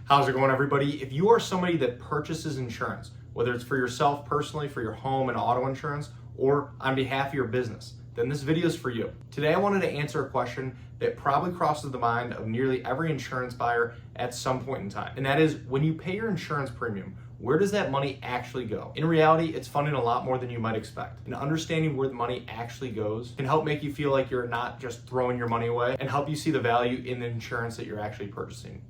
How's it going, everybody? If you are somebody that purchases insurance, whether it's for yourself personally, for your home and auto insurance, or on behalf of your business, then this video is for you. Today, I wanted to answer a question that probably crosses the mind of nearly every insurance buyer at some point in time. And that is, when you pay your insurance premium, where does that money actually go? In reality, it's funding a lot more than you might expect. And understanding where the money actually goes can help make you feel like you're not just throwing your money away and help you see the value in the insurance that you're actually purchasing.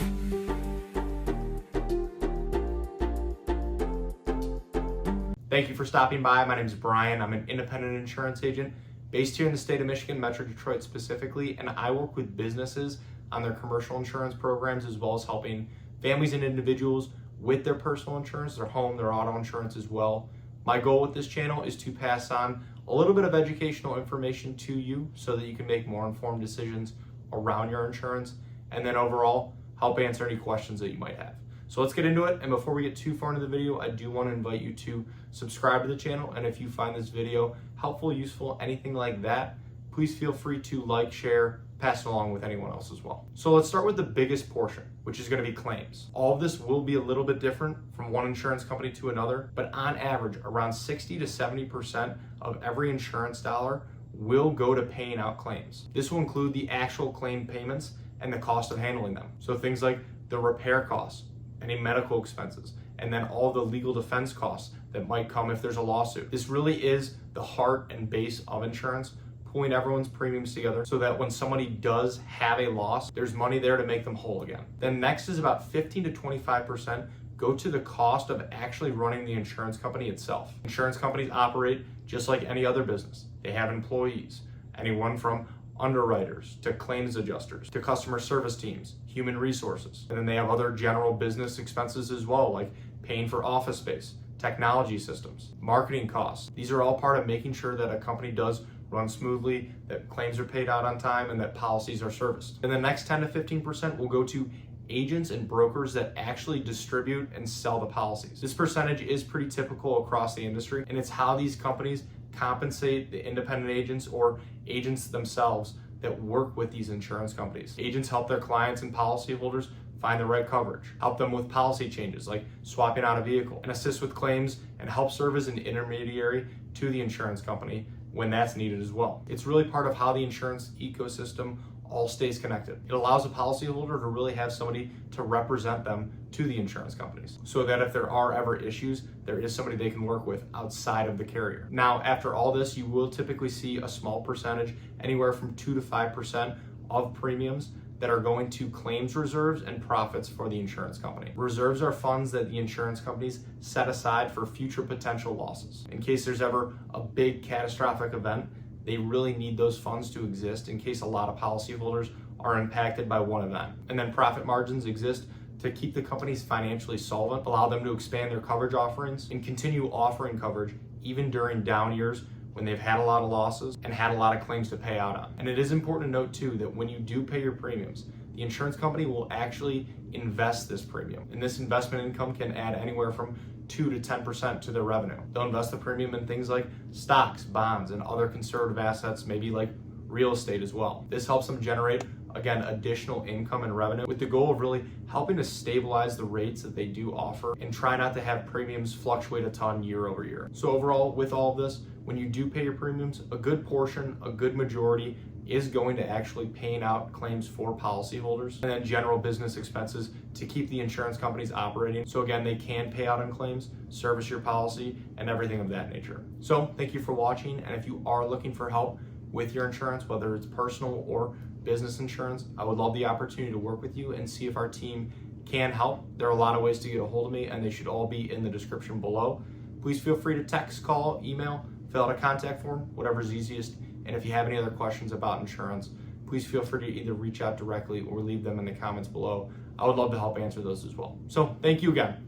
Thank you for stopping by. My name is Brian. I'm an independent insurance agent based here in the state of Michigan, Metro Detroit specifically, and I work with businesses on their commercial insurance programs as well as helping families and individuals with their personal insurance, their home, their auto insurance as well. My goal with this channel is to pass on a little bit of educational information to you so that you can make more informed decisions around your insurance, and then overall help answer any questions that you might have. So let's get into it. And before we get too far into the video, I do want to invite you to subscribe to the channel. And if you find this video helpful, useful, anything like that, please feel free to like, share, pass it along with anyone else as well. So let's start with the biggest portion, which is going to be claims. All of this will be a little bit different from one insurance company to another, but on average, around 60 to 70% of every insurance dollar will go to paying out claims. This will include the actual claim payments and the cost of handling them. So things like the repair costs, any medical expenses, and then all the legal defense costs that might come if there's a lawsuit. This really is the heart and base of insurance, pulling everyone's premiums together so that when somebody does have a loss, there's money there to make them whole again. Then next is about 15 to 25% go to the cost of actually running the insurance company itself. Insurance companies operate just like any other business. They have employees, anyone from underwriters to claims adjusters to customer service teams, human resources. And then they have other general business expenses as well, like paying for office space, technology systems, marketing costs. These are all part of making sure that a company does run smoothly, that claims are paid out on time, and that policies are serviced. And the next 10 to 15% will go to agents and brokers that actually distribute and sell the policies. This percentage is pretty typical across the industry, and it's how these companies compensate the independent agents or agents themselves that work with these insurance companies. Agents help their clients and policyholders find the right coverage, help them with policy changes like swapping out a vehicle, and assist with claims and help serve as an intermediary to the insurance company when that's needed as well. It's really part of how the insurance ecosystem all stays connected. It allows a policyholder to really have somebody to represent them to the insurance companies so that if there are ever issues, there is somebody they can work with outside of the carrier. Now, after all this, you will typically see a small percentage, anywhere from 2 to 5% of premiums that are going to claims reserves and profits for the insurance company. Reserves are funds that the insurance companies set aside for future potential losses. In case there's ever a big catastrophic event, they really need those funds to exist in case a lot of policyholders are impacted by one event. And then profit margins exist to keep the companies financially solvent, allow them to expand their coverage offerings, and continue offering coverage even during down years when they've had a lot of losses and had a lot of claims to pay out on. And it is important to note too that when you do pay your premiums, the insurance company will actually invest this premium. And this investment income can add anywhere from 2 to 10% to their revenue. They'll invest the premium in things like stocks, bonds, and other conservative assets, maybe like real estate as well. This helps them generate, again, additional income and revenue with the goal of really helping to stabilize the rates that they do offer and try not to have premiums fluctuate a ton year over year. So overall, with all of this, when you do pay your premiums, a good portion, a good majority is going to actually paying out claims for policyholders, and then general business expenses to keep the insurance companies operating. So again, they can pay out on claims, service your policy, and everything of that nature. So thank you for watching. And if you are looking for help with your insurance, whether it's personal or business insurance, I would love the opportunity to work with you and see if our team can help. There are a lot of ways to get a hold of me, and they should all be in the description below. Please feel free to text, call, email, fill out a contact form, whatever's easiest. And if you have any other questions about insurance, please feel free to either reach out directly or leave them in the comments below. I would love to help answer those as well. So thank you again.